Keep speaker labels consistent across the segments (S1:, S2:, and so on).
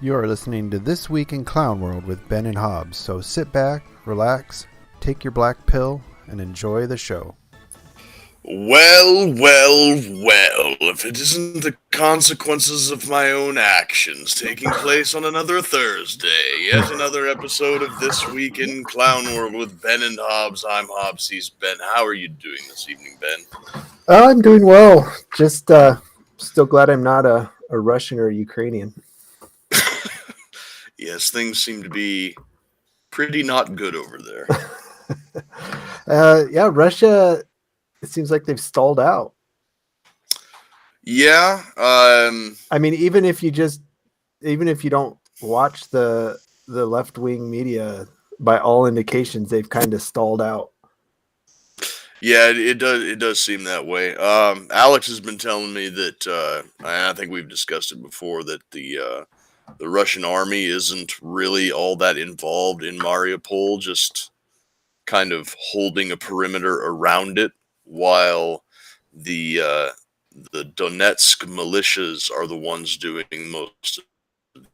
S1: You are listening to This Week in Clown World with Ben and Hobbs, so sit back, relax, take your black pill, and enjoy the show.
S2: Well, if it isn't the consequences of my own actions taking place on another Thursday, yet another episode of This Week in Clown World with Ben and Hobbs. I'm Hobbsies. Ben, how are you doing this evening, Ben?
S1: I'm doing well. Just still glad I'm not a Russian or a Ukrainian.
S2: Yes, things seem to be pretty not good over there.
S1: Yeah, Russia, it seems like they've stalled out.
S2: Yeah.
S1: I mean, even if you don't watch the left-wing media, by all indications, they've kind of stalled out.
S2: Yeah, it does seem that way. Alex has been telling me that, I think we've discussed it before, that the Russian army isn't really all that involved in Mariupol, just kind of holding a perimeter around it, while the Donetsk militias are the ones doing most of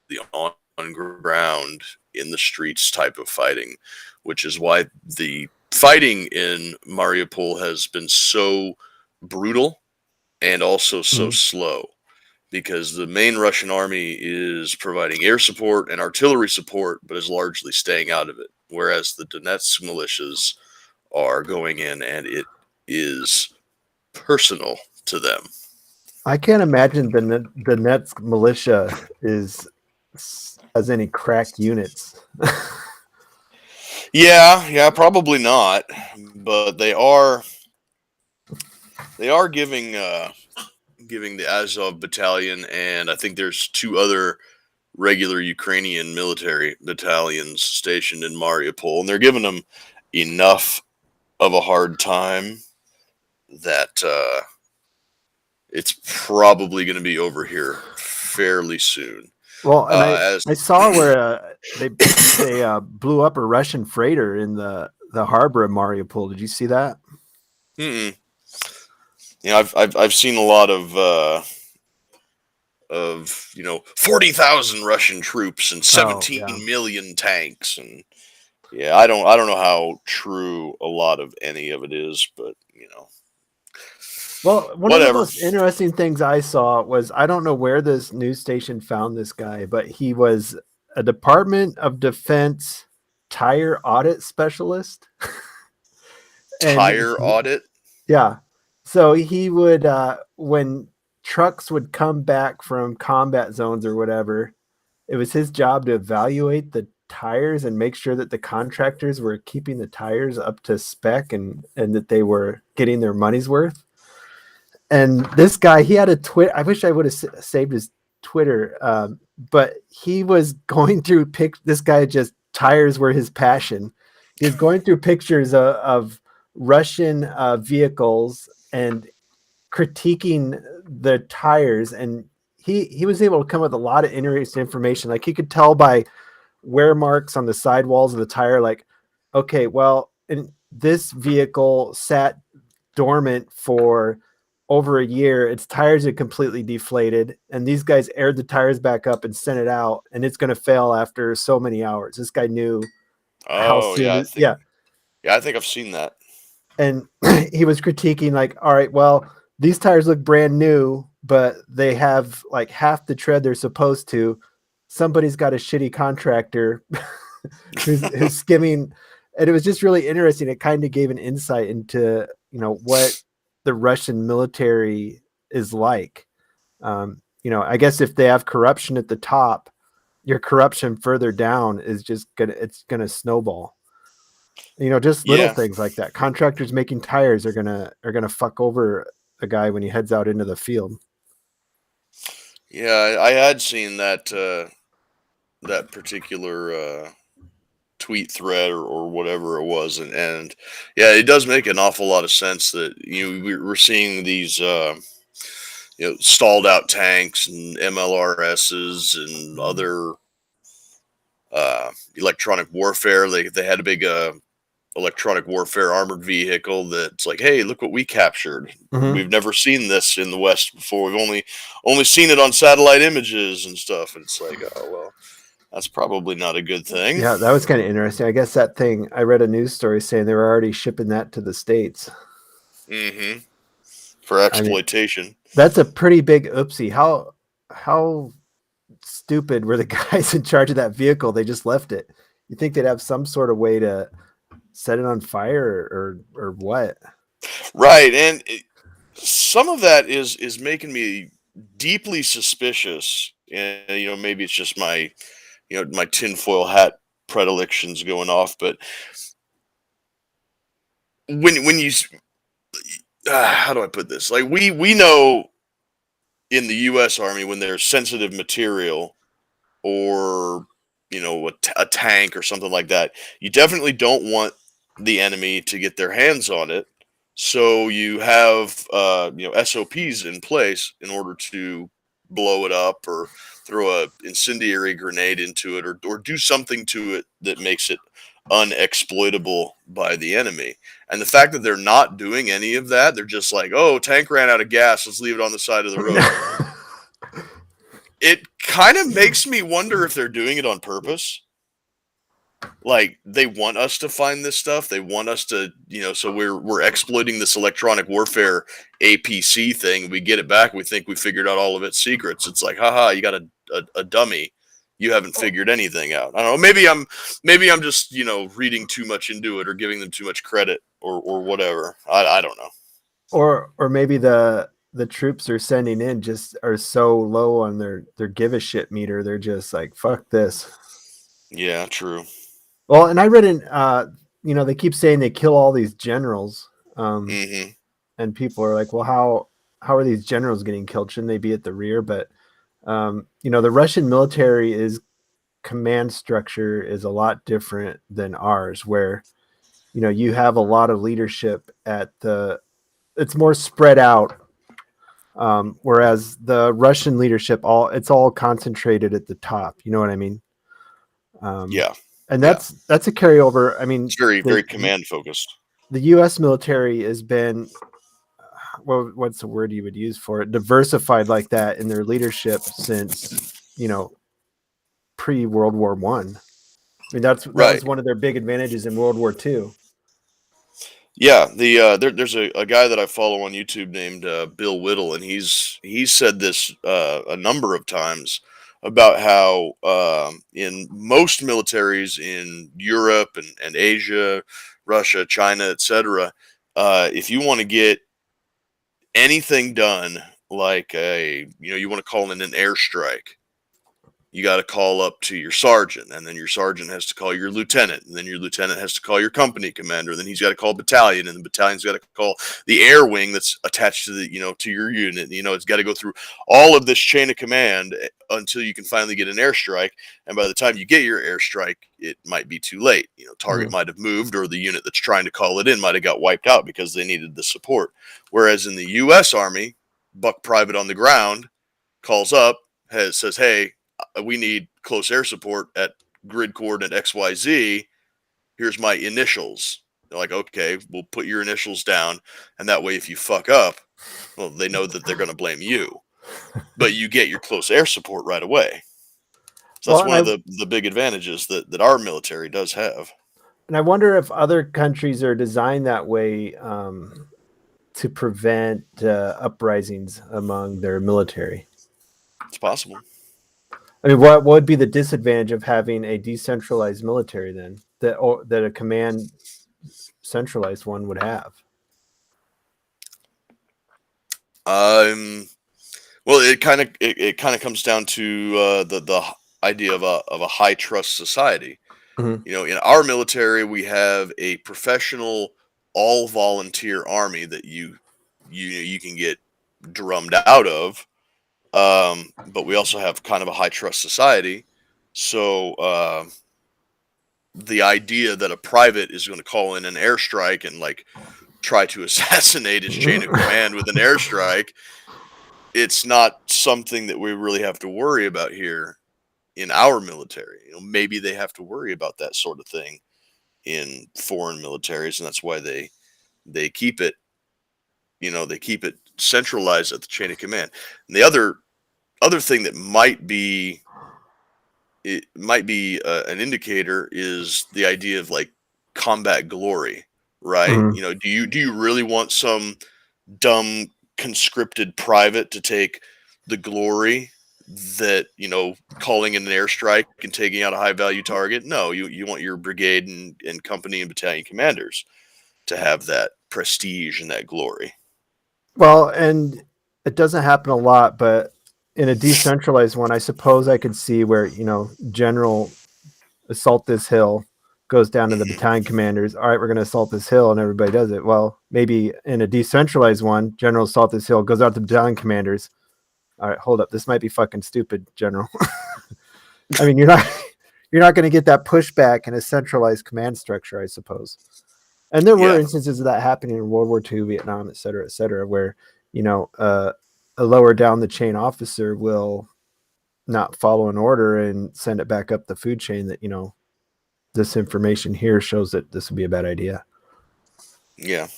S2: the on-ground, in the streets type of fighting, which is why the fighting in Mariupol has been so brutal and also so slow. Because the main Russian army is providing air support and artillery support, but is largely staying out of it. Whereas the Donetsk militias are going in, and it is personal to them.
S1: I can't imagine the Donetsk militia has any crack units.
S2: Yeah, probably not. But they are giving the Azov battalion, and I think there's two other regular Ukrainian military battalions stationed in Mariupol, and they're giving them enough of a hard time that it's probably going to be over here fairly soon.
S1: Well, and I saw where they blew up a Russian freighter in the harbor of Mariupol. Did you see that?
S2: Mm-mm. I've seen a lot of 40,000 Russian troops and 17 million tanks, and I don't know how true a lot of any of it is, but
S1: Well, one of the most interesting things I saw was, I don't know where this news station found this guy, but he was a Department of Defense tire audit specialist.
S2: Audit?
S1: Yeah. So he would, when trucks would come back from combat zones or whatever, it was his job to evaluate the tires and make sure that the contractors were keeping the tires up to spec and that they were getting their money's worth. And this guy, he had a Twitter. I wish I would have saved his Twitter, but he was going through this guy, just tires were his passion. He was going through pictures of Russian vehicles and critiquing the tires, and he was able to come up with a lot of interesting information. Like, he could tell by wear marks on the sidewalls of the tire, like, okay, well, in this vehicle sat dormant for over a year, its tires are completely deflated, and these guys aired the tires back up and sent it out, and it's going to fail after so many hours. This guy knew how
S2: Oh
S1: soon.
S2: yeah,
S1: Yeah,
S2: I think I've seen that.
S1: and he was critiquing like, all right, well, these tires look brand new, but they have like half the tread they're supposed to. Somebody's got a shitty contractor who's skimming, and it was just really interesting. It kind of gave an insight into what the Russian military is like. I guess if they have corruption at the top, your corruption further down is just gonna snowball. Just little
S2: Yeah,
S1: things like that. Contractors making tires are gonna fuck over a guy when he heads out into the field.
S2: yeah, I had seen that particular tweet thread or whatever it was, and yeah, it does make an awful lot of sense that we're seeing these stalled out tanks and MLRSs and other electronic warfare. They had a big electronic warfare armored vehicle that's like, hey, look what we captured.
S1: Mm-hmm.
S2: We've never seen this in the West before. We've only seen it on satellite images and stuff. And it's like, oh well, that's probably not a good thing.
S1: Yeah, that was kind of interesting. I guess that thing, I read a news story saying they were already shipping that to the States.
S2: Mm-hmm. For
S1: I mean,
S2: exploitation.
S1: that's a pretty big oopsie. How stupid were the guys in charge of that vehicle? They just left it. You think they'd have some sort of way to set it on fire or what?
S2: Right. And some of that is making me deeply suspicious. And, maybe it's just my tinfoil hat predilections going off, but when you how do I put this? Like we know in the U.S. Army when there's sensitive material or a tank or something like that, you definitely don't want the enemy to get their hands on it. So you have SOPs in place in order to blow it up or throw a incendiary grenade into it or do something to it that makes it unexploitable by the enemy. And the fact that they're not doing any of that, they're just like, oh, tank ran out of gas, let's leave it on the side of the road. It kind of makes me wonder if they're doing it on purpose. Like they want us to find this stuff. They want us to, so we're exploiting this electronic warfare APC thing. We get it back. We think we figured out all of its secrets. It's like, haha, you got a dummy. You haven't figured anything out. I don't know. Maybe I'm just reading too much into it or giving them too much credit or whatever. I don't know.
S1: Or maybe the troops are sending in just are so low on their give a shit meter. They're just like, fuck this.
S2: Yeah, true.
S1: Well, and I read in, they keep saying they kill all these generals,
S2: Mm-hmm.
S1: and people are like, well, how are these generals getting killed? Shouldn't they be at the rear? But the Russian military command structure is a lot different than ours, where you have a lot of leadership it's more spread out, whereas the Russian leadership it's all concentrated at the top. You know what I mean?
S2: Yeah.
S1: And that's a carryover. I mean,
S2: It's very, very command focused.
S1: The U.S. military has been, what's the word you would use for it? Diversified like that in their leadership since pre World War One. I mean, that was one of their big advantages in World War II.
S2: Yeah, there's a guy that I follow on YouTube named Bill Whittle, and he's said this a number of times about how in most militaries in Europe and Asia, Russia, China, etc., if you want to get anything done, like you want to call in an airstrike, you got to call up to your sergeant, and then your sergeant has to call your lieutenant, and then your lieutenant has to call your company commander, and then he's got to call battalion, and the battalion's got to call the air wing that's attached to to your unit. It's got to go through all of this chain of command until you can finally get an airstrike. And by the time you get your airstrike, it might be too late. Target might have moved, or the unit that's trying to call it in might have got wiped out because they needed the support. Whereas in the U.S. Army, buck private on the ground calls up, says, hey, we need close air support at grid coordinate XYZ. Here's my initials. They're like, okay, we'll put your initials down. And that way, if you fuck up, Well, they know that they're going to blame you, but you get your close air support right away. So
S1: Well,
S2: that's one of the big advantages that our military does have.
S1: and I wonder if other countries are designed that way to prevent uprisings among their military.
S2: It's possible.
S1: I mean, what would be the disadvantage of having a decentralized military then that a command centralized one would have?
S2: Well, it kind of comes down to the idea of a high trust society.
S1: Mhm.
S2: You know, in our military, we have a professional, all volunteer army that you can get drummed out of. But we also have kind of a high trust society. So the idea that a private is going to call in an airstrike and like try to assassinate his chain of command with an airstrike, it's not something that we really have to worry about here in our military. You know, maybe they have to worry about that sort of thing in foreign militaries, and that's why they keep it, they keep it centralized at the chain of command. And the other thing that might be an indicator is the idea of like combat glory, right?
S1: Mhm.
S2: You know, do you really want some dumb conscripted private to take the glory that, calling in an airstrike and taking out a high value target? No, you want your brigade and company and battalion commanders to have that prestige and that glory.
S1: Well, and it doesn't happen a lot, but in a decentralized one, I suppose I could see where, general assault this hill goes down to the
S2: Mhm.
S1: battalion commanders. All right, we're going to assault this hill, and everybody does it. Well, maybe in a decentralized one, general assault this hill goes out to battalion commanders. All right, hold up. This might be fucking stupid, general. I mean, you're not going to get that pushback in a centralized command structure, I suppose. And there were
S2: Yeah,
S1: instances of that happening in World War II, Vietnam, et cetera, where a lower down the chain officer will not follow an order and send it back up the food chain that this information here shows that this would be a bad idea.
S2: yeah.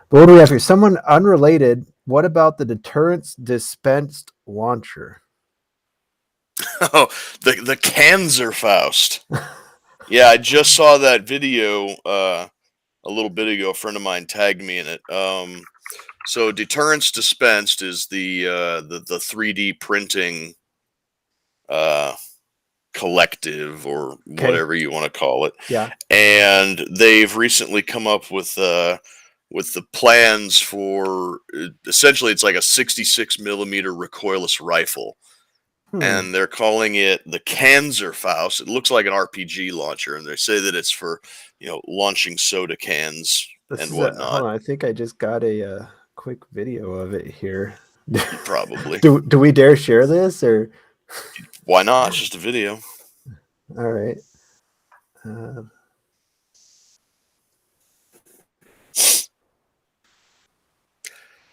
S1: But what do we have here? Someone unrelated. What about the deterrence dispensed launcher?
S2: Oh, the Panzerfaust. Yeah, I just saw that video a little bit ago. A friend of mine tagged me in it. So deterrence dispensed is the 3D printing uh, collective or
S1: Okay.
S2: whatever you want to call it,
S1: Yeah.
S2: and they've recently come up with the plans for essentially it's like a 66 millimeter recoilless rifle,
S1: Hmm.
S2: and they're calling it the Panzerfaust. It looks like an RPG launcher, and they say that it's for launching soda cans
S1: This
S2: and
S1: is hold
S2: whatnot.
S1: on. I think I just got a quick video of it here.
S2: Probably.
S1: do we dare share this or?
S2: Why not? It's just a video.
S1: All right. Uh,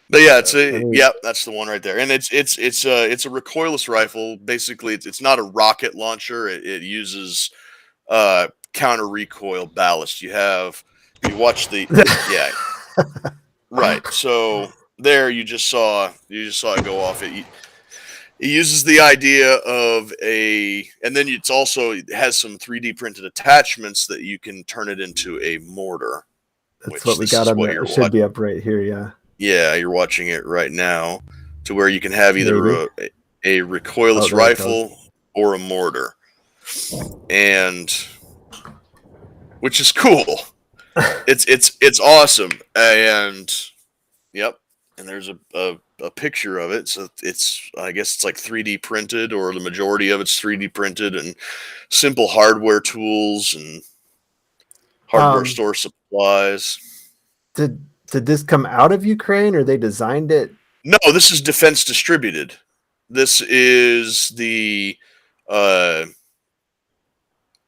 S2: But yeah,
S1: let me.
S2: yeah, that's the one right there, and it's a recoilless rifle. Basically, it's not a rocket launcher. It uses counter recoil ballast. You watch the yeah, right. So there you just saw it go off. It uses the idea of and then it has some 3D printed attachments that you can turn it into a mortar,
S1: That's what
S2: which
S1: we
S2: this
S1: got
S2: is
S1: on
S2: what
S1: the.
S2: you're
S1: It should
S2: watching.
S1: be up right here. Yeah.
S2: Yeah, you're watching it right now, to where you can have either
S1: Maybe.
S2: a
S1: Oh,
S2: recoilless
S1: there it goes.
S2: rifle or a mortar, and which is cool. It's awesome, and yep, and there's a picture of it. So I guess it's like 3D printed, or the majority of it's 3D printed, and simple hardware tools and hardware
S1: Um.
S2: store supplies.
S1: Did this come out of Ukraine or they designed it?
S2: No, this is defense distributed. This is the uh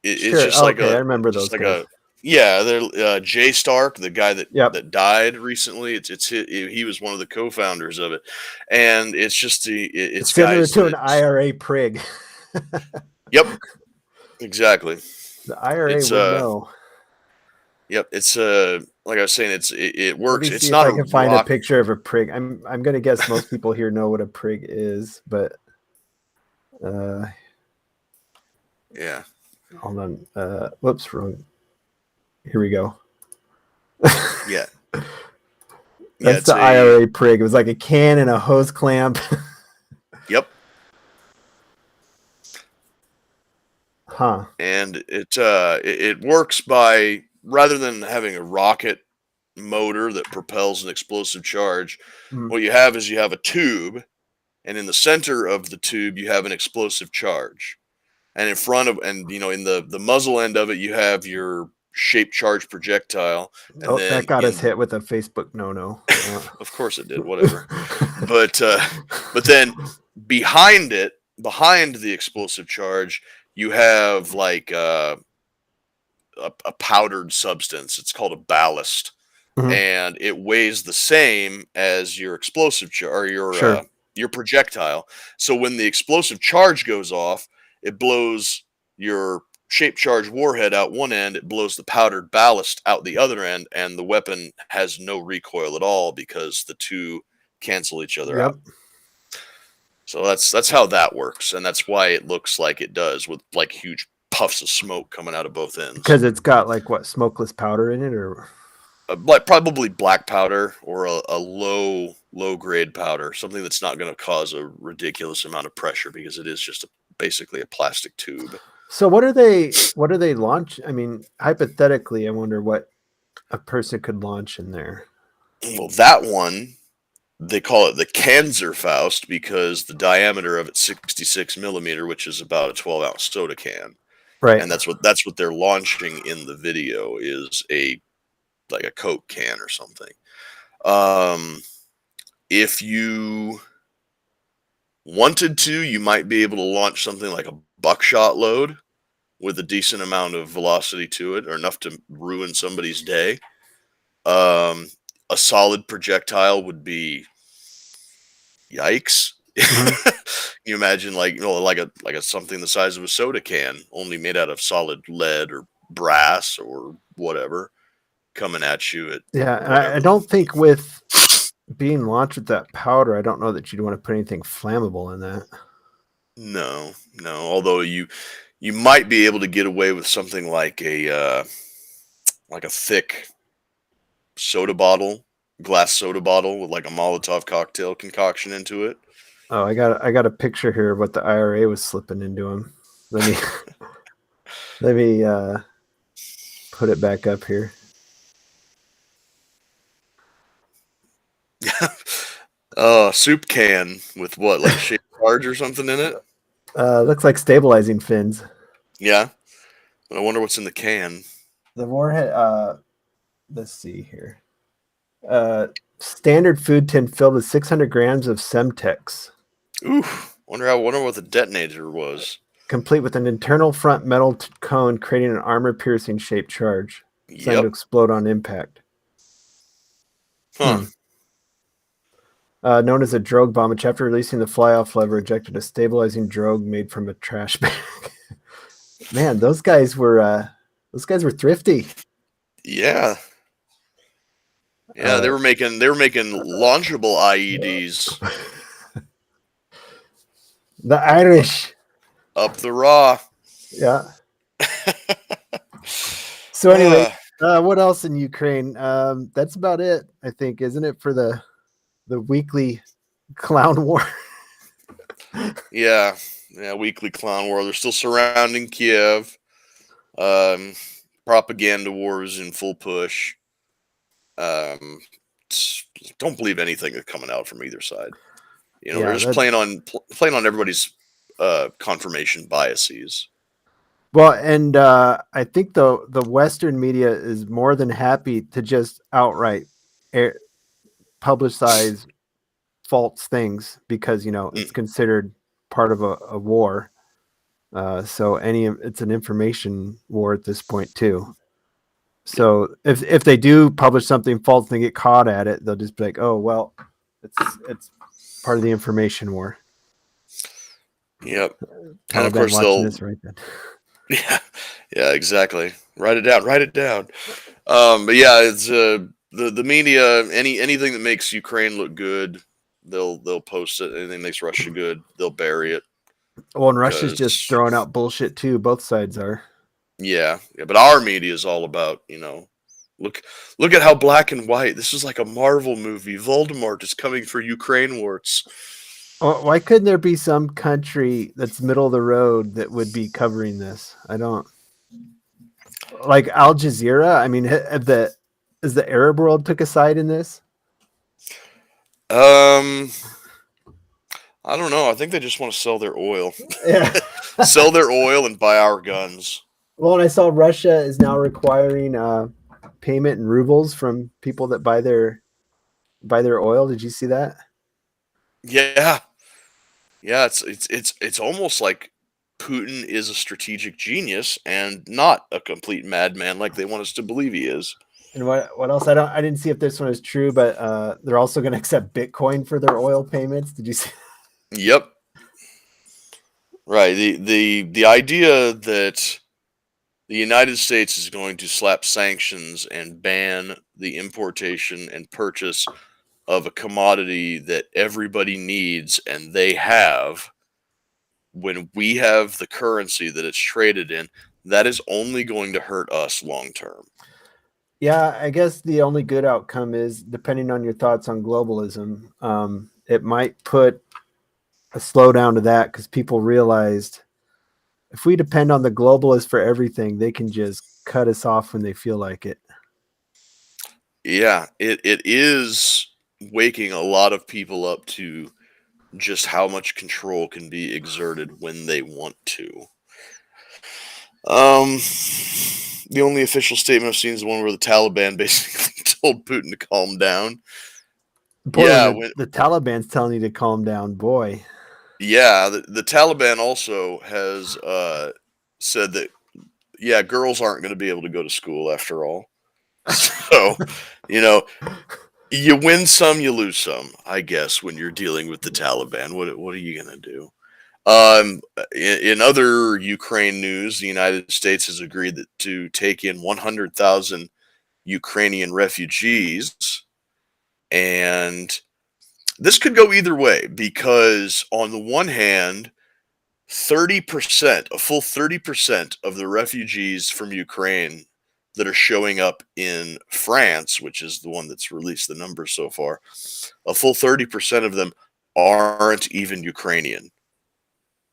S2: it's
S1: Sure.
S2: just
S1: Oh,
S2: like
S1: okay. I remember those guys.
S2: a yeah, they're Jay Stark, the guy
S1: Yep.
S2: that died recently. He was one of the co-founders of it, and it's just
S1: It's
S2: it's
S1: similar
S2: guys
S1: to an
S2: that
S1: IRA prig.
S2: yep, exactly.
S1: The IRA
S2: It's
S1: would know.
S2: Yep. It's like I was saying, it
S1: Let
S2: works.
S1: me see
S2: It's
S1: if
S2: not
S1: I
S2: a
S1: can find a
S2: rock.
S1: picture of a prig. I'm gonna guess most people here know what a prig is, but uh,
S2: Yeah.
S1: hold on. Whoops, wrong. Here we go.
S2: Yeah. Yeah.
S1: That's
S2: It's
S1: the
S2: a.
S1: IRA prig. It was like a can and a hose clamp.
S2: Yep.
S1: Huh.
S2: And it works by, rather than having a rocket motor that propels an explosive charge,
S1: Mm.
S2: what you have is you have a tube, and in the center of the tube you have an explosive charge, and in front of, and in the muzzle end of it you have your shaped charge projectile, and
S1: Oh, that
S2: then
S1: got us
S2: in
S1: hit with a Facebook no-no.
S2: of course it did, whatever. But then behind it, behind the explosive charge, you have like a powdered substance. It's called a ballast,
S1: Mhm.
S2: and it weighs the same as your explosive or
S1: Sure.
S2: your projectile. So when the explosive charge goes off, it blows your shaped charge warhead out one end, it blows the powdered ballast out the other end, and the weapon has no recoil at all because the two cancel each other out.
S1: Yep.
S2: So that's how that works, and that's why it looks like it does, with like huge puffs of smoke coming out of both ends.
S1: Because it's got like what, smokeless powder in it, or
S2: Like probably black powder, or a low grade powder, something that's not going to cause a ridiculous amount of pressure, because it is just basically a plastic tube.
S1: so what are they? What are they launch? I mean, hypothetically, I wonder what a person could launch in there.
S2: Well, that one, they call it the Panzerfaust because the diameter of it's 66 millimeter, which is about a 12-ounce soda can,
S1: Right.
S2: and that's what they're launching in the video, is a like a Coke can or something. Um, if you wanted to, you might be able to launch something like a buckshot load with a decent amount of velocity to it, or enough to ruin somebody's day. Um, a solid projectile would be yikes.
S1: Mhm.
S2: You imagine, like, like a something the size of a soda can, only made out of solid lead or brass or whatever, coming at you at
S1: Yeah, and I
S2: whatever.
S1: don't think with being launched with that powder, I don't know that you'd want to put anything flammable in that.
S2: No, no. Although you might be able to get away with something like a thick soda bottle, glass soda bottle with like a Molotov cocktail concoction into it.
S1: Oh, I got a picture here of what the IRA was slipping into him. Let me let me put it back up here.
S2: Soup can with what, like a shaped charge or something in it?
S1: Looks like stabilizing fins.
S2: Yeah. I wonder what's in the can.
S1: The warhead. Let's see here. Standard food tin filled with 600 grams of Semtex,
S2: Ooh, wonder what the detonator was.
S1: complete with an internal front metal cone creating an armor-piercing shaped charge, designed to
S2: Yep.
S1: explode on impact.
S2: Huh.
S1: Known as a drogue bomb, which after releasing the fly-off lever ejected a stabilizing drogue made from a trash bag. Man, those guys were thrifty.
S2: Yeah. Yeah, they were making launchable IEDs
S1: The Irish.
S2: up the raw.
S1: Yeah. So anyway,
S2: Uh,
S1: what else in Ukraine? That's about it, I think, isn't it, for the weekly clown war?
S2: yeah, weekly clown war. They're still surrounding Kiev. Um, Propaganda war is in full push. Um, don't believe anything that's coming out from either side. They're
S1: Yeah,
S2: just playing on everybody's confirmation biases.
S1: well, and I think the Western media is more than happy to just outright publicize false things because it's
S2: Mm,
S1: considered part of a war. So it's an information war at this point too.
S2: yep,
S1: So if they do publish something false and they get caught at it, they'll just be like, "Oh well, it's part of the information war."
S2: yep. And of
S1: Taliban
S2: course
S1: watching
S2: they'll,
S1: this right then.
S2: yeah, yeah, exactly. Write it down. Write it down. But yeah, it's the media. Anything that makes Ukraine look good, they'll post it. Anything that makes Russia good, they'll bury it.
S1: Well, and Russia's just
S2: Because
S1: throwing out bullshit too. Both sides are.
S2: yeah, but our media is all about look look at how black and white. This is like a Marvel movie. Voldemort is coming for Ukraine warts.
S1: Why couldn't there be some country that's middle of the road that would be covering this? I don't like Al Jazeera. I mean, is the Arab world took a side in this?
S2: Um, I don't know. I think they just want to sell their oil,
S1: Yeah.
S2: sell their oil, and buy our guns.
S1: Well, and I saw Russia is now requiring payment in rubles from people that buy their oil. Did you see that?
S2: Yeah, yeah. It's almost like Putin is a strategic genius and not a complete madman like they want us to believe he is.
S1: And what else? I didn't see if this one is true, but they're also going to accept Bitcoin for their oil payments. Did you see?
S2: Yep. Right. The idea that the United States is going to slap sanctions and ban the importation and purchase of a commodity that everybody needs and they have when we have the currency that it's traded in, that is only going to hurt us long term.
S1: Yeah, I guess the only good outcome is, depending on your thoughts on globalism, it might put a slowdown to that because people realized if we depend on the globalists for everything, they can just cut us off when they feel like it.
S2: Yeah, it is waking a lot of people up to just how much control can be exerted when they want to. The only official statement I've seen is the one where the Taliban basically told Putin to calm down.
S1: Boy,
S2: Yeah,
S1: when the Taliban's telling you to calm down, boy.
S2: yeah, the Taliban also has said that yeah, girls aren't going to be able to go to school after all. So, you know, you win some, you lose some, I guess, when you're dealing with the Taliban. What are you going to do? In other Ukraine news, the United States has agreed to take in 100,000 Ukrainian refugees, and this could go either way because, on the one hand, 30%, a full 30% of the refugees from Ukraine that are showing up in France, which is the one that's released the numbers so far, a full 30% of them aren't even Ukrainian.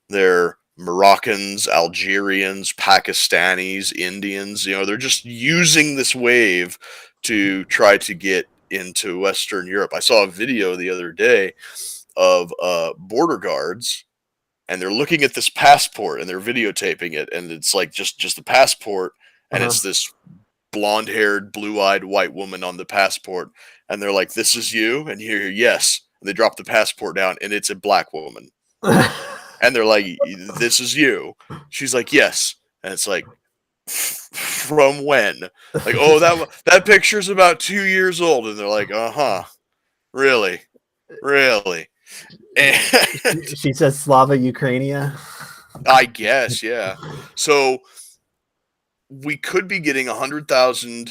S2: They're Moroccans, Algerians, Pakistanis, Indians. They're just using this wave to try to get into Western Europe. I saw a video the other day of border guards, and they're looking at this passport and they're videotaping it, and it's like just a passport, and it's this blonde-haired, blue-eyed white woman on the passport, and they're like, "This is you," and here, yes, and they drop the passport down, and it's a black woman. And they're like, "This is you." She's like, "Yes." And it's like, "From when?" Like, "Oh, that picture's about 2 years old." And they're like, "Uh-huh. Really? Really?" And
S1: She says Slava Ukrainia.
S2: I guess, yeah. So we could be getting 100,000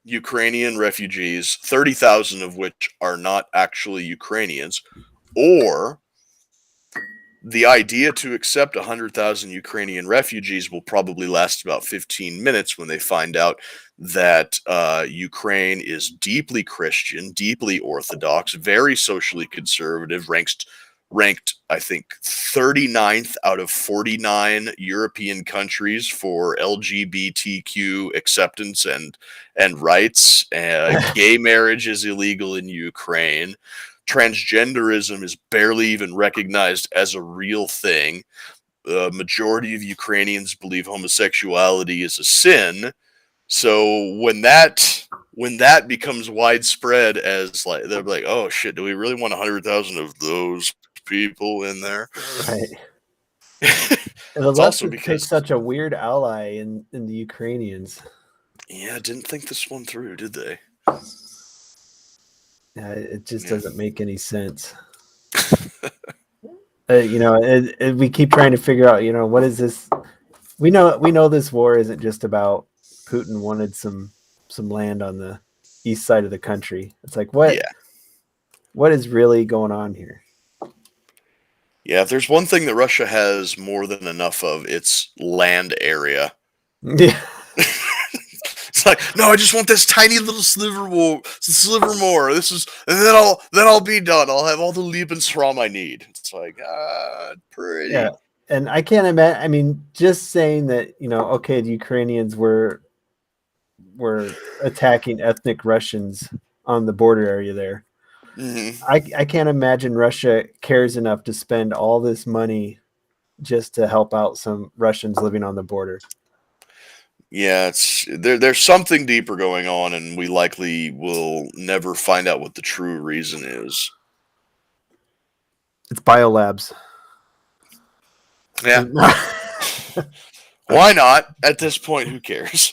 S2: Ukrainian refugees, 30,000 of which are not actually Ukrainians, or the idea to accept 100,000 Ukrainian refugees will probably last about 15 minutes when they find out that Ukraine is deeply Christian, deeply Orthodox, very socially conservative, ranked, I think, 39th out of 49 European countries for LGBTQ acceptance and rights. Gay marriage is illegal in Ukraine. Transgenderism is barely even recognized as a real thing. The majority of Ukrainians believe homosexuality is a sin. So when that becomes widespread, as like they're like, "Oh shit, do we really want 100,000 of those people in there?"
S1: Right. And the
S2: It's
S1: left
S2: also
S1: has picked
S2: because
S1: such a weird ally in the Ukrainians.
S2: yeah, didn't think this one through, did they?
S1: Yeah, it just
S2: Yeah.
S1: doesn't make any sense. We keep trying to figure out, what is this? We know this war isn't just about Putin wanted some land on the east side of the country. It's like
S2: Yeah.
S1: what is really going on here?
S2: Yeah, if there's one thing that Russia has more than enough of, it's land area.
S1: Yeah.
S2: It's like, no, I just want this tiny little sliver more. This is, and then I'll be done. I'll have all the Lebensraum I need. It's like, pretty.
S1: Yeah. And I can't imagine. I mean, just saying that, okay, the Ukrainians were attacking ethnic Russians on the border area there.
S2: Mm-hmm.
S1: I can't imagine Russia cares enough to spend all this money just to help out some Russians living on the border.
S2: Yeah, there's something deeper going on, and we likely will never find out what the true reason is.
S1: It's biolabs.
S2: Yeah. Why not? At this point, who cares?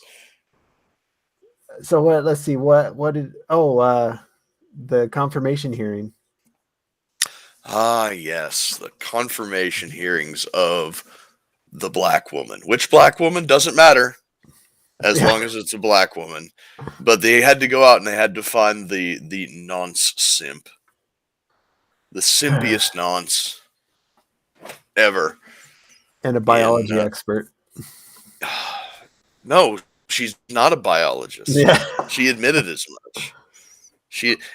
S1: So what? Let's see. What did? The confirmation hearing.
S2: Ah, yes, the confirmation hearings of the black woman. Which black woman doesn't matter, as long as it's a black woman. But they had to go out and they had to find the nonce simp, the simpiest nonce ever,
S1: and a biology expert.
S2: No, she's not a biologist.
S1: Yeah.
S2: She admitted as much.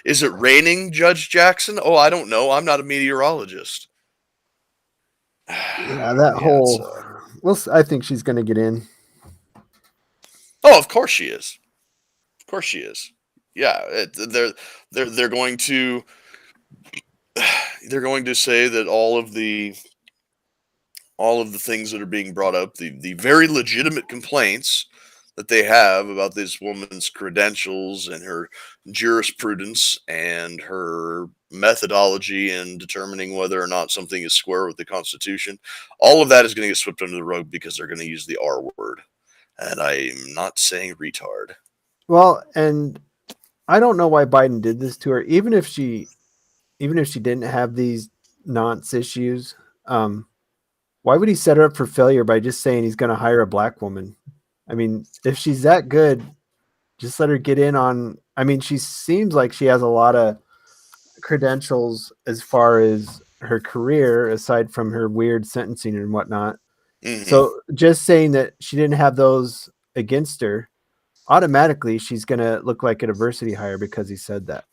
S2: Is it raining, Judge Jackson? Oh, I don't know. I'm not a meteorologist.
S1: Yeah, that whole. Well, I think she's going to get in.
S2: Oh, of course she is. Of course she is. Yeah, they're going to say that all of the things that are being brought up, the very legitimate complaints that they have about this woman's credentials and her jurisprudence and her methodology in determining whether or not something is square with the Constitution, all of that is going to get swept under the rug because they're going to use the R word. And I'm not saying retard.
S1: Well, and I don't know why Biden did this to her. Even if she didn't have these nonce issues, why would he set her up for failure by just saying he's going to hire a black woman? I mean, if she's that good, just let her get in on. I mean, she seems like she has a lot of credentials as far as her career, aside from her weird sentencing and whatnot.
S2: Mm-hmm.
S1: So just saying that she didn't have those against her, automatically she's going to look like a diversity hire because he said that.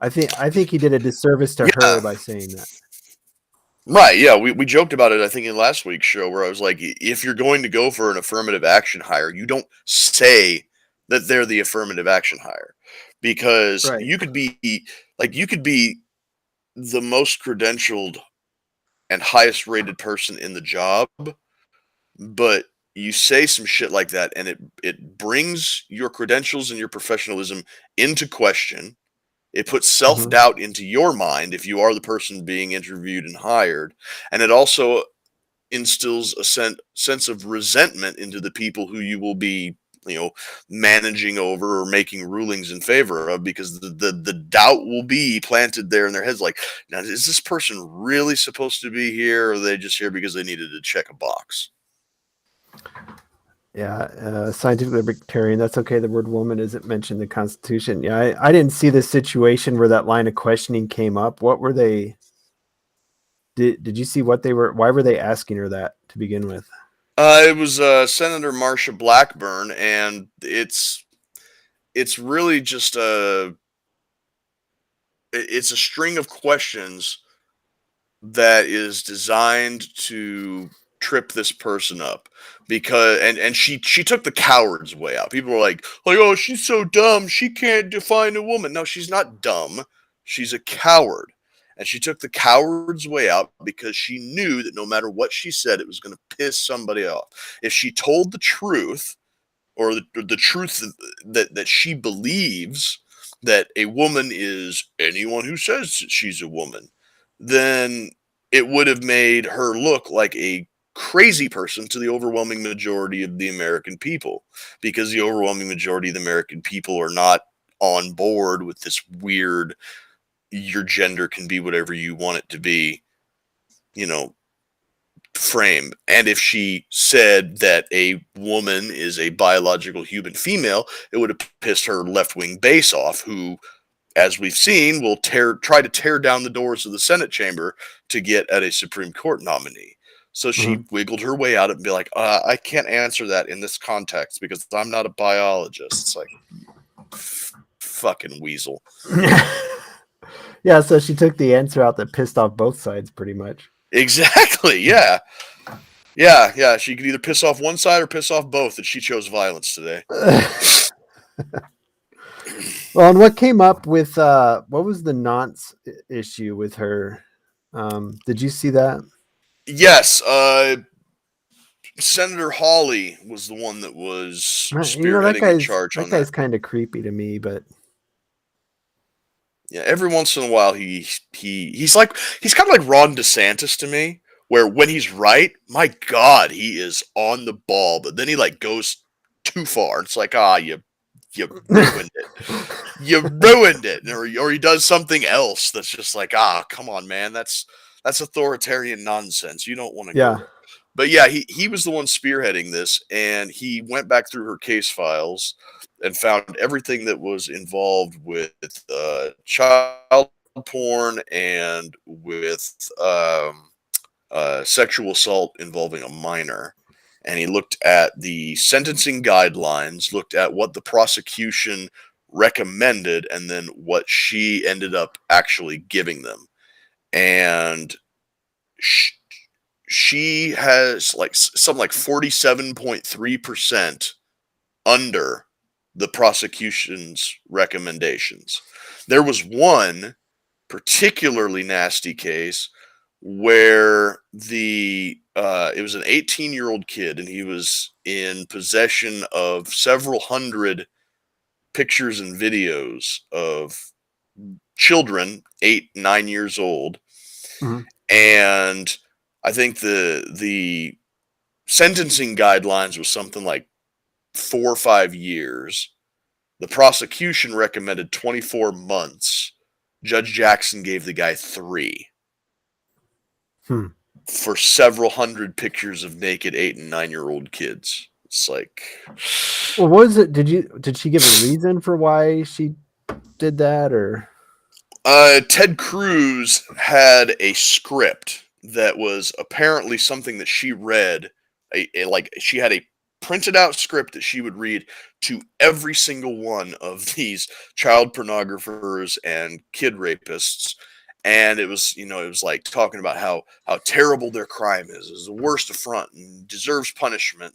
S1: I think he did a disservice to her by saying that.
S2: Right, yeah, we joked about it, I think, in last week's show, where I was like, if you're going to go for an affirmative action hire, you don't say that they're the affirmative action hire. Because you could be the most credentialed and highest rated person in the job, but you say some shit like that and it brings your credentials and your professionalism into question. It puts self-doubt into your mind if you are the person being interviewed and hired. And it also instills a sense of resentment into the people who you will be, managing over or making rulings in favor of, because the doubt will be planted there in their heads. Like, now, is this person really supposed to be here? Or are they just here because they needed to check a box?
S1: Yeah, scientific libertarian. That's okay. The word woman isn't mentioned in the Constitution. Yeah, I didn't see the situation where that line of questioning came up. What were they? Did you see what they were? Why were they asking her that to begin with?
S2: It was Senator Marsha Blackburn, and it's really just it's a string of questions that is designed to trip this person up, because and she took the coward's way out. People were like, oh, she's so dumb, she can't define a woman. No, she's not dumb, she's a coward. And she took the coward's way out because she knew that no matter what she said, it was going to piss somebody off. If she told the truth, or the truth that she believes, that a woman is anyone who says she's a woman, then it would have made her look like a crazy person to the overwhelming majority of the American people, because the overwhelming majority of the American people are not on board with this weird, your gender can be whatever you want it to be, frame. And if she said that a woman is a biological human female, it would have pissed her left-wing base off, who, as we've seen, will try to tear down the doors of the Senate chamber to get at a Supreme Court nominee. So she wiggled her way out and be like, I can't answer that in this context because I'm not a biologist. It's like, fucking weasel.
S1: Yeah, so she took the answer out that pissed off both sides pretty much.
S2: Exactly, yeah. Yeah, she could either piss off one side or piss off both, and she chose violence today.
S1: Well, and what came up with what was the nonce issue with her? Did you see that?
S2: Yes, Senator Hawley was the one that was spearheading the charge on that.
S1: That guy's kind of creepy to me, but
S2: yeah, every once in a while he's kind of like Ron DeSantis to me, where when he's right, my God, he is on the ball, but then he like goes too far. It's like, you ruined it. You ruined it. Or he does something else that's just like, come on, man. That's authoritarian nonsense. You don't want to go there. But yeah, he was the one spearheading this, and he went back through her case files and found everything that was involved with child porn and with sexual assault involving a minor. And he looked at the sentencing guidelines, looked at what the prosecution recommended, and then what she ended up actually giving them. And she has like 47.3% under the prosecution's recommendations. There was one particularly nasty case where it was an 18-year-old kid, and he was in possession of several hundred pictures and videos of children 8, 9 years old. And I think the sentencing guidelines was something like 4 or 5 years. The prosecution recommended 24 months. Judge Jackson gave the guy 3 for several hundred pictures of naked 8 and 9-year-old kids. It's like,
S1: well, what was it? Did she give a reason for why she did that, or?
S2: Ted Cruz had a script that was apparently something that she read. She had a printed out script that she would read to every single one of these child pornographers and kid rapists. And it was like talking about how terrible their crime is the worst affront and deserves punishment.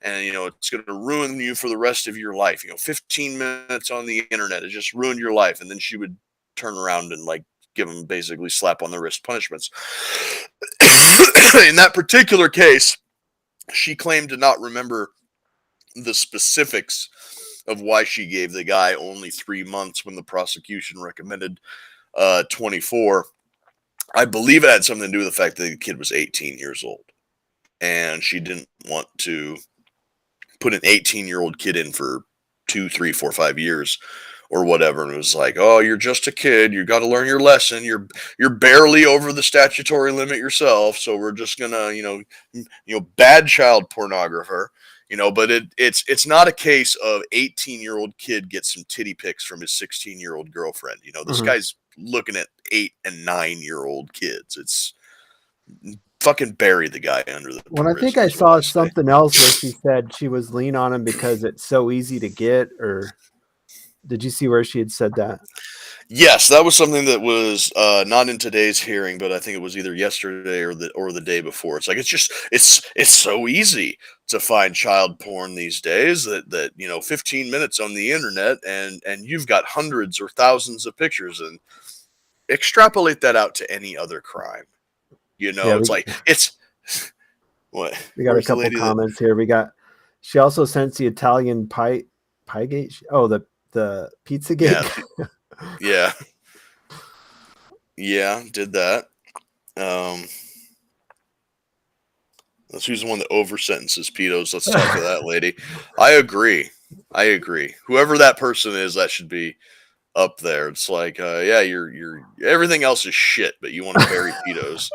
S2: And it's going to ruin you for the rest of your life. 15 minutes on the internet has just ruined your life. And then she would turn around and like give them basically slap on the wrist punishments. In that particular case, she claimed to not remember the specifics of why she gave the guy only 3 months when the prosecution recommended 24. I believe it had something to do with the fact that the kid was 18 years old, and she didn't want to put an 18-year-old kid in for 2, 3, 4, 5 years or whatever. And it was like, oh, you're just a kid. You got to learn your lesson. You're barely over the statutory limit yourself. So we're just gonna, bad child pornographer, but it's not a case of 18-year-old kid gets some titty pics from his 16-year-old girlfriend. This guy's looking at 8 and 9-year-old kids. It's fucking bury the guy under the.
S1: Well, I think I saw something else where she said she was lean on him because it's so easy to get, or did you see where she had said that?
S2: Yes, that was something that was not in today's hearing, but I think it was either yesterday or the day before. It's like it's so easy to find child porn these days that 15 minutes on the internet and you've got hundreds or thousands of pictures, and extrapolate that out to any other crime. It's what
S1: we got. A couple comments here. She also sent the Italian Piegate. Oh, the Pizzagate.
S2: Yeah. Did that. Who's the one that over sentences pedos? Let's talk to that lady. I agree. Whoever that person is, that should be up there. It's like, you're everything else is shit, but you want to bury pedos.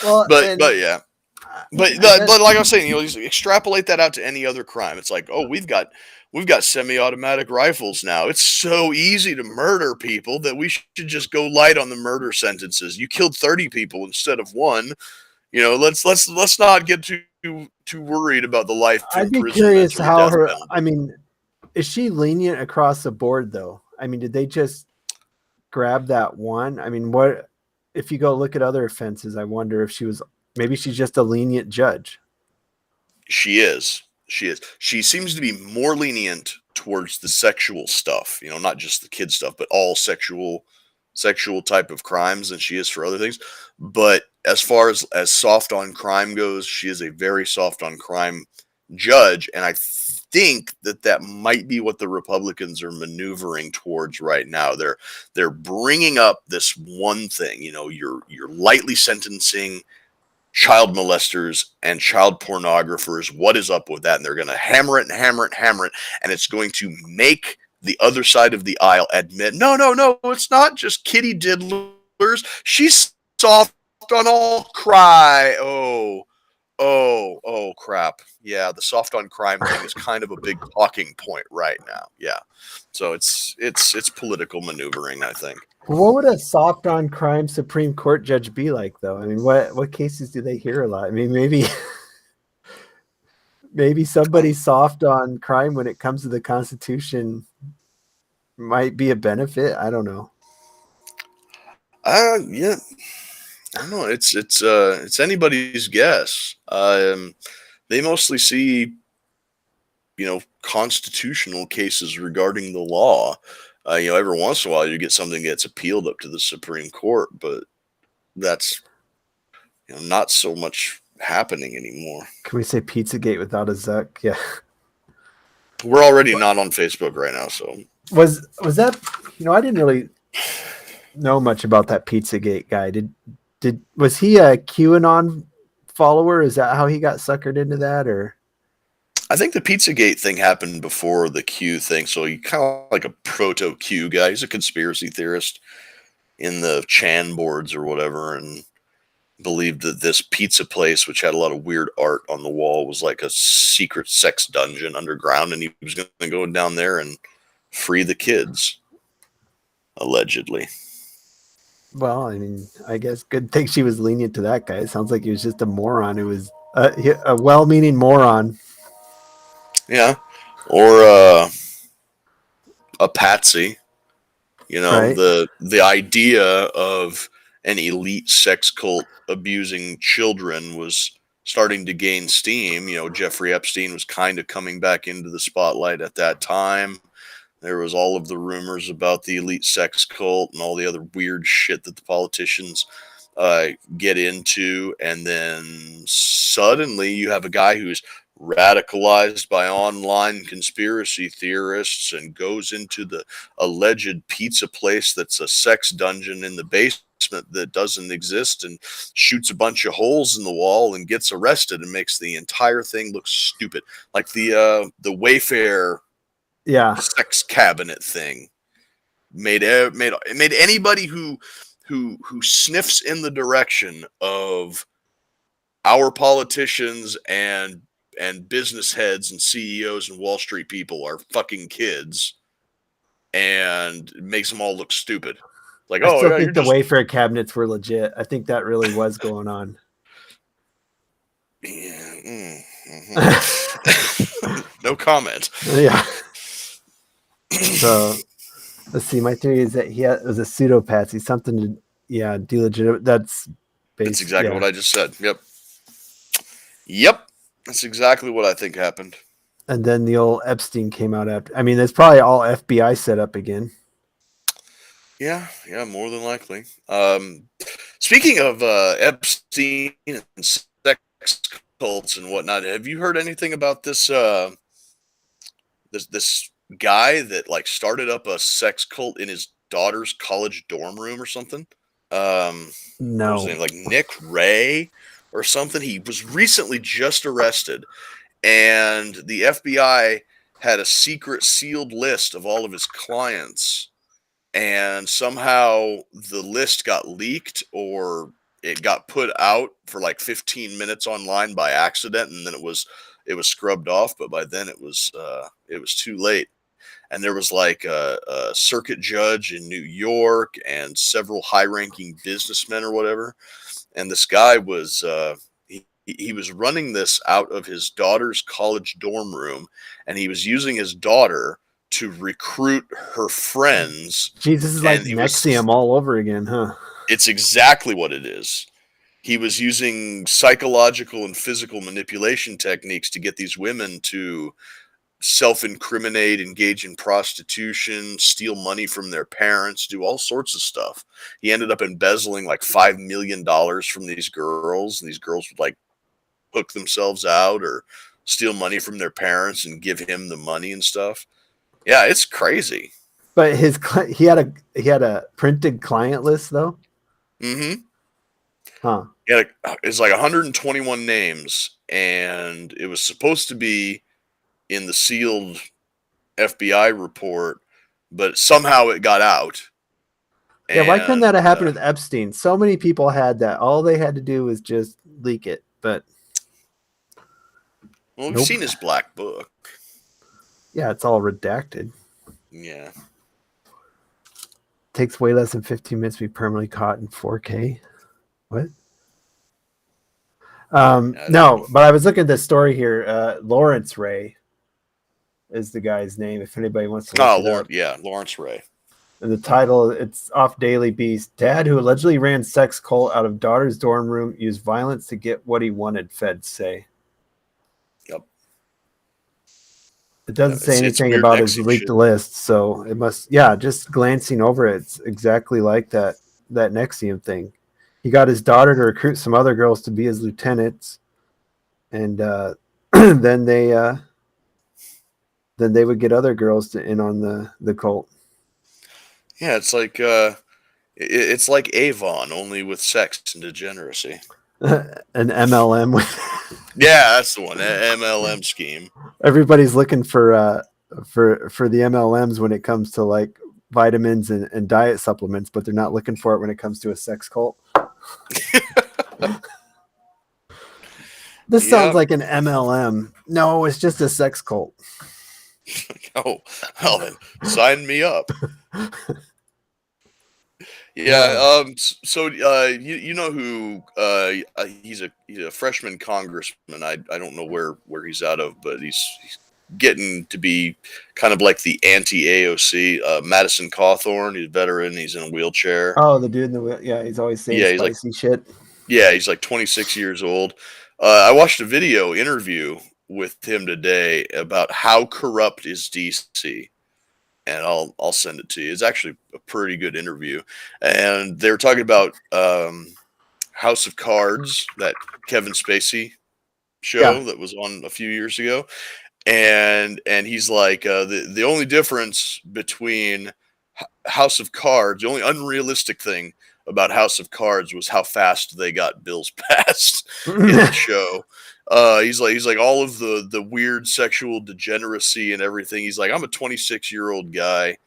S1: Well,
S2: but yeah. But
S1: I guess,
S2: but like I was saying, you extrapolate that out to any other crime. It's like, oh, we've got semi-automatic rifles now. It's so easy to murder people that we should just go light on the murder sentences. You killed 30 people instead of one. Let's not get too worried about the life
S1: I'd be
S2: imprisonment
S1: curious
S2: or the
S1: how
S2: death
S1: her.
S2: penalty.
S1: I mean, is she lenient across the board though? I mean, did they just grab that one? I mean, what if you go look at other offenses? I wonder if maybe she's just a lenient judge.
S2: She is. She is. She seems to be more lenient towards the sexual stuff, not just the kid stuff, but all sexual type of crimes than she is for other things. But as far as soft on crime goes, she is a very soft on crime judge, and I think that might be what the Republicans are maneuvering towards right now. They're bringing up this one thing, you're lightly sentencing child molesters and child pornographers. What is up with that? And they're going to hammer it and hammer it and hammer it. And it's going to make the other side of the aisle admit, no, it's not just kitty diddlers. She's soft on all cry. Oh, crap. Yeah, the soft on crime thing is kind of a big talking point right now. Yeah. So it's political maneuvering, I think.
S1: What would a soft on crime Supreme Court judge be like, though? I mean, what cases do they hear a lot? I mean, maybe somebody soft on crime when it comes to the Constitution might be a benefit. I don't know.
S2: Yeah. I don't know. It's anybody's guess. They mostly see, constitutional cases regarding the law. Every once in a while you get something that gets appealed up to the Supreme Court, but that's not so much happening anymore.
S1: Can we say Pizzagate without a Zuck? Yeah.
S2: We're already not on Facebook right now, so
S1: Was that? I didn't really know much about that Pizzagate guy. Was he a QAnon follower? Is that how he got suckered into that, or?
S2: I think the Pizzagate thing happened before the Q thing, so he kind of like a proto Q guy. He's a conspiracy theorist in the Chan boards or whatever, and believed that this pizza place, which had a lot of weird art on the wall, was like a secret sex dungeon underground, and he was going to go down there and free the kids, allegedly.
S1: Well, I mean, I guess good thing she was lenient to that guy. It sounds like he was just a moron who was a well-meaning moron.
S2: Yeah, or a patsy.
S1: Right.
S2: The idea of an elite sex cult abusing children was starting to gain steam. Jeffrey Epstein was kind of coming back into the spotlight at that time. There was all of the rumors about the elite sex cult and all the other weird shit that the politicians get into. And then suddenly you have a guy who's radicalized by online conspiracy theorists and goes into the alleged pizza place that's a sex dungeon in the basement that doesn't exist and shoots a bunch of holes in the wall and gets arrested and makes the entire thing look stupid, like the Wayfair sex cabinet thing made anybody who sniffs in the direction of our politicians and business heads and CEOs and Wall Street people are fucking kids, and it makes them all look stupid. Like,
S1: I still
S2: yeah,
S1: think the Wayfair cabinets were legit. I think that really was going on.
S2: Yeah. No comment.
S1: Yeah. So let's see. My theory is that he was a pseudopatsy, something to delegitimate. That's
S2: exactly what I just said. Yep. That's exactly what I think happened.
S1: And then the old Epstein came out after. I mean, it's probably all FBI set up again.
S2: Yeah, more than likely. Speaking of Epstein and sex cults and whatnot, have you heard anything about this this guy that like started up a sex cult in his daughter's college dorm room or something?
S1: No.
S2: What was his name? Like Nick Ray or something? He was recently just arrested, and the FBI had a secret sealed list of all of his clients, and somehow the list got leaked, or it got put out for like 15 minutes online by accident, and then it was scrubbed off. But by then it was too late. And there was like a circuit judge in New York and several high-ranking businessmen or whatever. And this guy was he was running this out of his daughter's college dorm room, and he was using his daughter to recruit her friends.
S1: Jesus is like Nexium all over again, huh?
S2: It's exactly what it is. He was using psychological and physical manipulation techniques to get these women to self-incriminate, engage in prostitution, steal money from their parents, do all sorts of stuff. He ended up embezzling like $5 million from these girls, and these girls would like hook themselves out or steal money from their parents and give him the money and stuff. Yeah, it's crazy.
S1: But he had a printed client list though.
S2: Mm-hmm.
S1: Huh.
S2: Yeah, it's like 121 names, and it was supposed to be in the sealed FBI report, but somehow it got out.
S1: Yeah, why couldn't that have happened with Epstein? So many people had that. All they had to do was just leak it. But
S2: well, we've seen his black book.
S1: Yeah, it's all redacted.
S2: Yeah.
S1: Takes way less than 15 minutes to be permanently caught in 4K. What? No, but I was looking at this story here. Lawrence Ray is the guy's name. If anybody wants to look it up.
S2: Yeah, Lawrence Ray.
S1: And the title, it's off Daily Beast. Dad who allegedly ran sex cult out of daughter's dorm room used violence to get what he wanted, feds say.
S2: Yep.
S1: It doesn't say anything about his leaked list, so it must, just glancing over it, it's exactly like that Nexium thing. He got his daughter to recruit some other girls to be his lieutenants, and then they would get other girls to in on the cult.
S2: Yeah, it's like Avon, only with sex and degeneracy.
S1: An MLM.
S2: Yeah, that's the one. MLM scheme.
S1: Everybody's looking for the MLMs when it comes to like vitamins and diet supplements, but they're not looking for it when it comes to a sex cult. This sounds like an MLM. No, it's just a sex cult.
S2: Oh, well then, sign me up. Yeah. So you know who he's a freshman congressman. I don't know where he's out of, but he's getting to be kind of like the anti-AOC. Madison Cawthorn. He's a veteran. He's in a wheelchair.
S1: Oh, the dude in the wheel. Yeah, he's always saying spicy shit.
S2: Yeah, he's like 26 years old. I watched a video interview with him today about how corrupt is DC, and I'll send it to you. It's actually a pretty good interview, and they were talking about House of Cards, that Kevin Spacey show that was on a few years ago, and he's like the only difference between House of Cards, the only unrealistic thing about House of Cards was how fast they got bills passed in the show. He's like all of the weird sexual degeneracy and everything. He's like, I'm a 26-year-old guy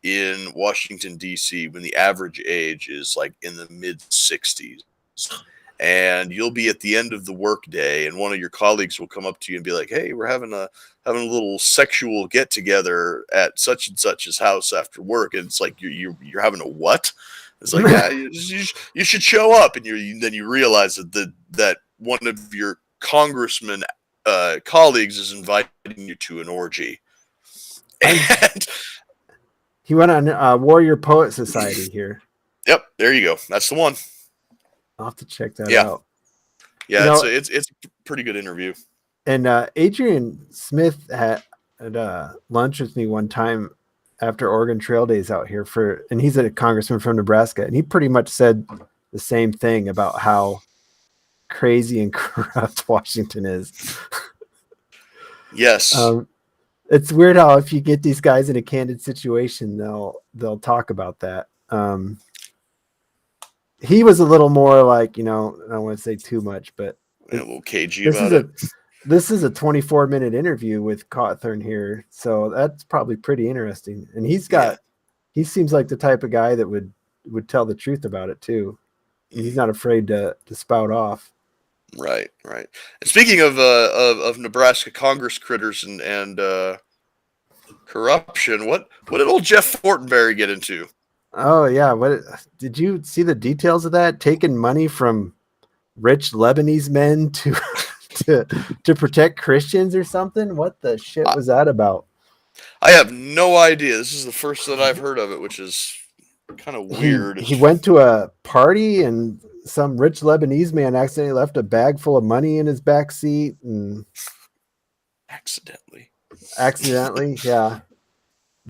S2: in Washington, D.C., when the average age is like in the mid-60s. And you'll be at the end of the workday, and one of your colleagues will come up to you and be like, hey, we're having a little sexual get-together at such and such's house after work. And it's like, you're having a what? It's like, yeah, you should show up. And then you realize that one of your congressman colleagues is inviting you to an orgy. And
S1: he went on Warrior Poet Society here.
S2: Yep, there you go. That's the one.
S1: I'll have to check that out.
S2: Yeah, it's a pretty good interview.
S1: And Adrian Smith had lunch with me one time after Oregon Trail Days out here and he's a congressman from Nebraska, and he pretty much said the same thing about how crazy and corrupt Washington is.
S2: Yes.
S1: It's weird how if you get these guys in a candid situation, they'll talk about that. He was a little more like, I don't want to say too much, but
S2: a little cagey about it.
S1: This is a 24-minute interview with Cawthorn here, so that's probably pretty interesting. And he seems like the type of guy that would tell the truth about it too. He's not afraid to spout off.
S2: Right, right. And speaking of Nebraska Congress critters and corruption, what did old Jeff Fortenberry get into?
S1: Oh yeah, what did you see the details of that? Taking money from rich Lebanese men to to to protect Christians or something? What the shit
S2: I,
S1: was that about?
S2: I have no idea. This is the first that I've heard of it, which is kind of weird.
S1: He went to a party and some rich Lebanese man accidentally left a bag full of money in his back seat and
S2: accidentally.
S1: yeah.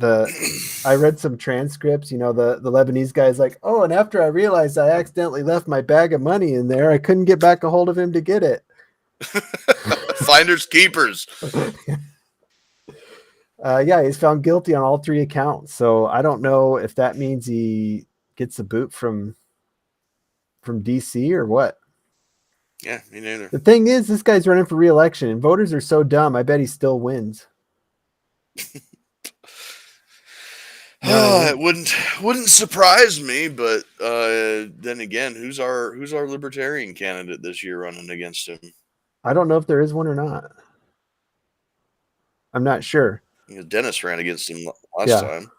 S1: I read some transcripts, the Lebanese guy's like, "Oh, and after I realized I accidentally left my bag of money in there, I couldn't get back a hold of him to get it."
S2: Finders keepers.
S1: Yeah, he's found guilty on all 3 accounts. So I don't know if that means he gets a boot from DC or what.
S2: Yeah, me neither.
S1: The thing is, this guy's running for re-election, and voters are so dumb. I bet he still wins.
S2: It wouldn't surprise me, but then again, who's our libertarian candidate this year running against him?
S1: I don't know if there is one or not. I'm not sure.
S2: Dennis ran against him last time.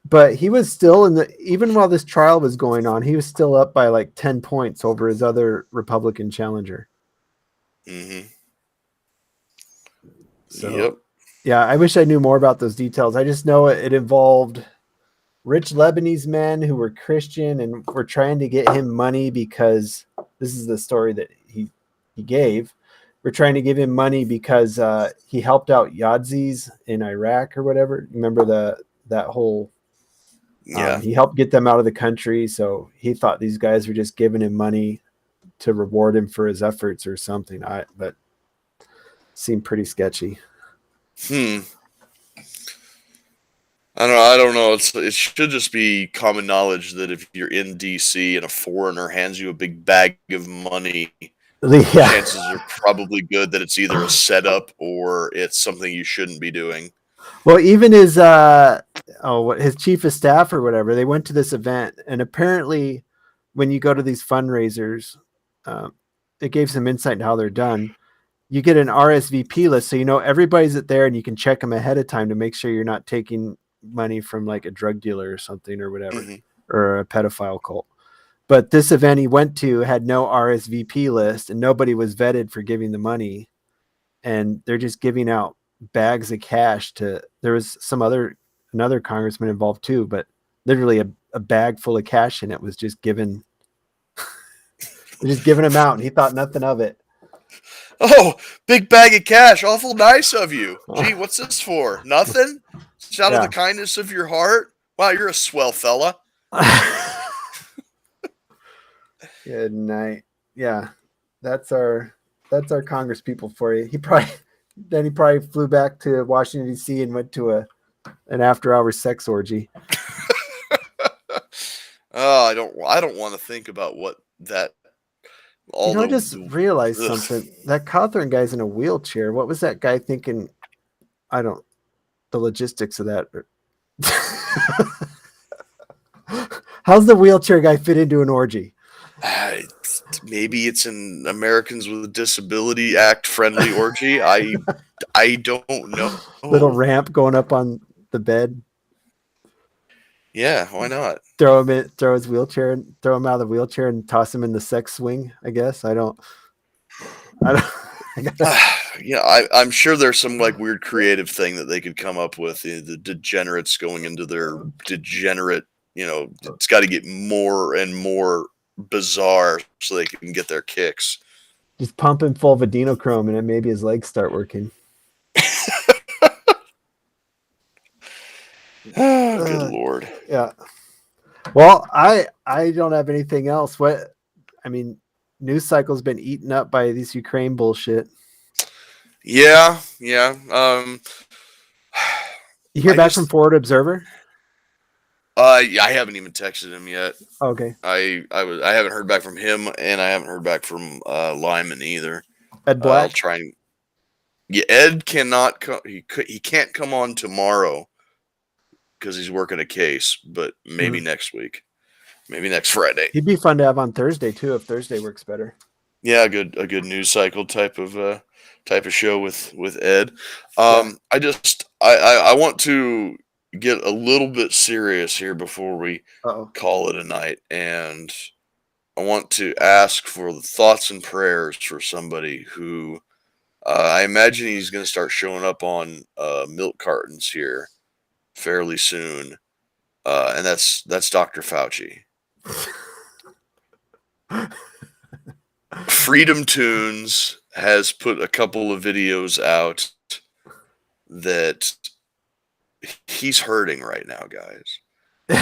S1: But he was still even while this trial was going on, he was still up by like 10 points over his other Republican challenger.
S2: Mm-hmm.
S1: So,
S2: yep.
S1: Yeah, I wish I knew more about those details. I just know it involved rich Lebanese men who were Christian and were trying to get him money because this is the story that he gave. We're trying to give him money because he helped out Yazidis in Iraq or whatever. Remember that whole...
S2: Yeah.
S1: He helped get them out of the country, so he thought these guys were just giving him money to reward him for his efforts or something. But seemed pretty sketchy.
S2: I don't know. It should just be common knowledge that if you're in DC and a foreigner hands you a big bag of money, chances are probably good that it's either a setup or it's something you shouldn't be doing.
S1: Well, even his his chief of staff or whatever, they went to this event, and apparently when you go to these fundraisers, it gave some insight into how they're done. You get an RSVP list, so you know everybody's there, and you can check them ahead of time to make sure you're not taking money from like a drug dealer or something or whatever, or a pedophile cult. But this event he went to had no RSVP list, and nobody was vetted for giving the money, and they're just giving out bags of cash to... There was another congressman involved too, but literally a bag full of cash in it was just given just giving him out, and he thought nothing of it.
S2: Oh, big bag of cash, awful nice of you. Gee, what's this for? Nothing? It's out of the kindness of your heart? Wow, you're a swell fella.
S1: Good night. Yeah, that's our Congress people for you. He probably flew back to Washington D.C. and went to an after-hours sex orgy.
S2: Oh, I don't want to think about what that.
S1: I just realized something. That Cawthorn guy's in a wheelchair. What was that guy thinking? The logistics of that. How's the wheelchair guy fit into an orgy?
S2: Maybe it's an Americans with Disability Act friendly orgy. I don't know.
S1: Little ramp going up on the bed.
S2: Yeah, why not?
S1: Throw his wheelchair, throw him out of the wheelchair, and toss him in the sex swing. I guess I'm
S2: sure there's some like weird creative thing that they could come up with. The degenerates going into their degenerate. It's got to get more and more bizarre so they can get their kicks.
S1: Just pump him full of adrenochrome, and then maybe his legs start working.
S2: Oh, good Lord.
S1: Yeah. Well, I don't have anything else. News cycle's been eaten up by this Ukraine bullshit.
S2: Yeah.
S1: You hear back from Forward Observer?
S2: I haven't even texted him yet.
S1: Okay.
S2: I haven't heard back from him, and I haven't heard back from Lyman either.
S1: Ed Black.
S2: I'll try and... Yeah, Ed cannot come. He can't come on tomorrow because he's working a case, but maybe next week. maybe next Friday.
S1: He'd be fun to have on Thursday too, if Thursday works better.
S2: Yeah, a good news cycle type of show with Ed.
S1: Yeah.
S2: I want to get a little bit serious here before we
S1: Uh-oh.
S2: call it a night, and I want to ask for the thoughts and prayers for somebody who I imagine he's going to start showing up on milk cartons here fairly soon, and that's Dr. Fauci. Freedom Tunes has put a couple of videos out that he's hurting right now, guys.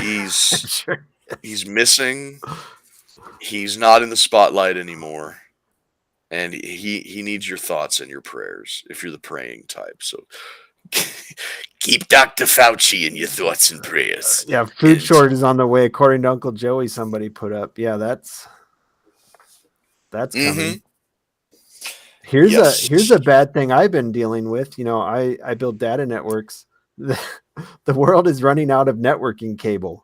S2: He's
S1: Sure.
S2: he's missing. He's not in the spotlight anymore. And he needs your thoughts and your prayers if you're the praying type. So keep Dr. Fauci in your thoughts and prayers.
S1: Yeah, food shortage is on the way, according to Uncle Joey. Somebody put up. Yeah, that's coming. Here's a bad thing I've been dealing with. You know, I build data networks. The world is running out of networking cable.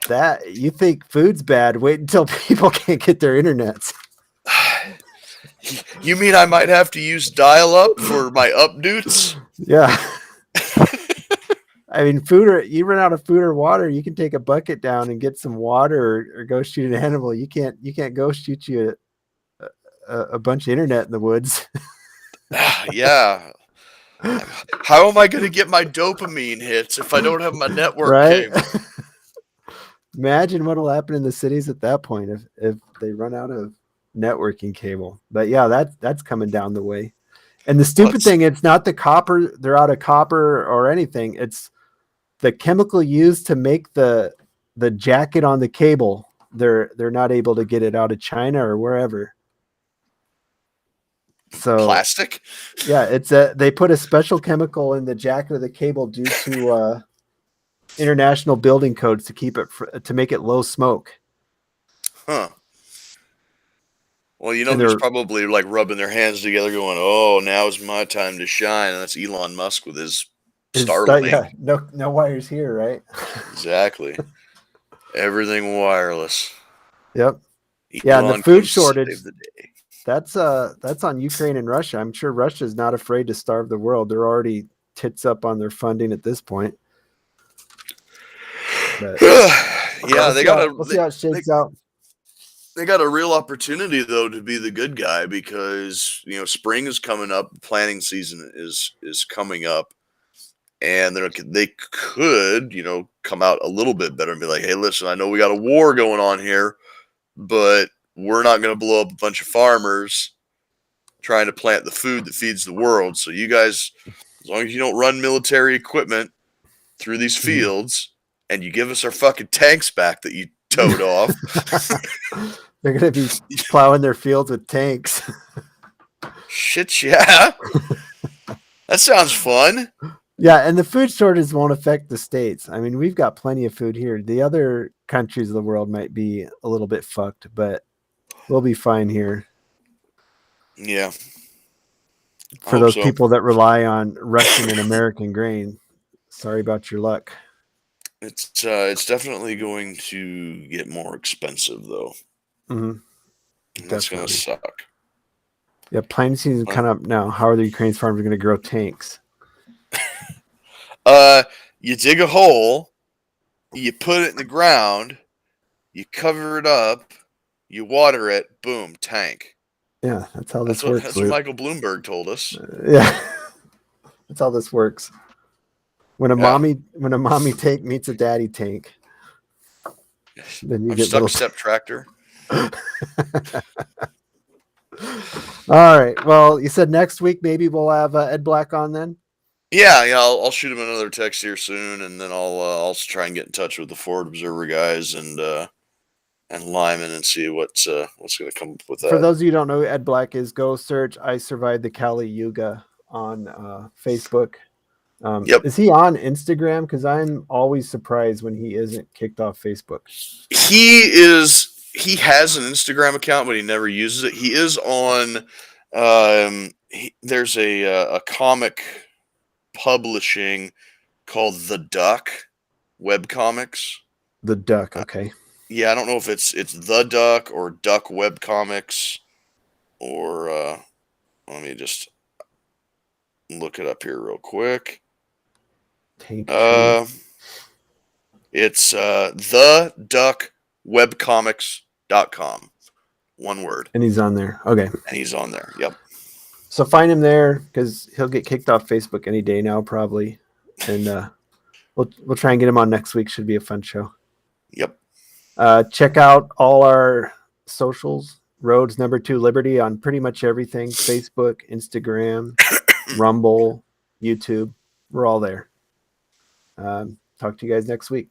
S1: That you think food's bad? Wait until people can't get their internets.
S2: You mean I might have to use dial-up for my updoots?
S1: Yeah. I mean, you run out of food or water, you can take a bucket down and get some water or go shoot an animal. You can't go shoot you a bunch of internet in the woods.
S2: Yeah. How am I going to get my dopamine hits if I don't have my network cable?
S1: Imagine what will happen in the cities at that point if they run out of networking cable. But yeah, that's coming down the way. And the stupid thing, it's not the copper, they're out of copper or anything. It's the chemical used to make the jacket on the cable. They're not able to get it out of China or wherever. So
S2: plastic?
S1: Yeah, they put a special chemical in the jacket of the cable due to international building codes to keep it to make it low smoke.
S2: Huh. Well, you know, there's probably like rubbing their hands together going, oh, now's my time to shine. And that's Elon Musk with his Starlink.
S1: Yeah, no wires here, right?
S2: Exactly. Everything wireless.
S1: Yep. Elon, and the food shortage, that's on Ukraine and Russia. I'm sure Russia's not afraid to starve the world. They're already tits up on their funding at this point. But,
S2: yeah,
S1: we'll see how it shakes out.
S2: They got a real opportunity though to be the good guy because spring is coming up, planting season is coming up, and they could come out a little bit better and be like, hey, listen, I know we got a war going on here, but we're not going to blow up a bunch of farmers trying to plant the food that feeds the world. So you guys, as long as you don't run military equipment through these fields. And you give us our fucking tanks back that you towed off.
S1: They're going to be plowing their fields with tanks.
S2: Shit, yeah. That sounds fun.
S1: Yeah, and the food shortage won't affect the states. I mean, we've got plenty of food here. The other countries of the world might be a little bit fucked, but we'll be fine here.
S2: Yeah.
S1: For those people that rely on Russian and American grain, sorry about your luck.
S2: It's definitely going to get more expensive though.
S1: Mm-hmm.
S2: That's going to suck.
S1: Yeah, planting season coming up now. How are the Ukrainian farmers going to grow tanks?
S2: You dig a hole, you put it in the ground, you cover it up, you water it, boom, tank.
S1: Yeah, that's how this works.
S2: That's what Michael Bloomberg told us.
S1: Yeah, that's how this works. When a mommy tank meets a daddy tank, then you get
S2: stuck step tractor.
S1: All right. Well, you said next week maybe we'll have Ed Black on then.
S2: Yeah. I'll shoot him another text here soon, and then I'll try and get in touch with the Forward Observer guys and Lyman and see what's going to come up with that.
S1: For those of you who don't know who Ed Black is, go search "I Survived the Kali Yuga" on Facebook.
S2: Yep.
S1: Is he on Instagram? Because I'm always surprised when he isn't kicked off Facebook.
S2: He is. He has an Instagram account, but he never uses it. He is on. There's a comic publishing called The Duck webcomics.
S1: The Duck. Okay.
S2: Yeah, I don't know if it's the Duck or Duck Webcomics or let me just look it up here real quick.
S1: Tank Shoes.
S2: It's the Duck Webcomics.com. One word.
S1: And he's on there. Okay.
S2: And he's on there. Yep.
S1: So find him there because he'll get kicked off Facebook any day now, probably. And we'll try and get him on next week. Should be a fun show.
S2: Yep.
S1: Check out all our socials. Rhodes #2 Liberty on pretty much everything: Facebook, Instagram, Rumble, YouTube. We're all there. Talk to you guys next week.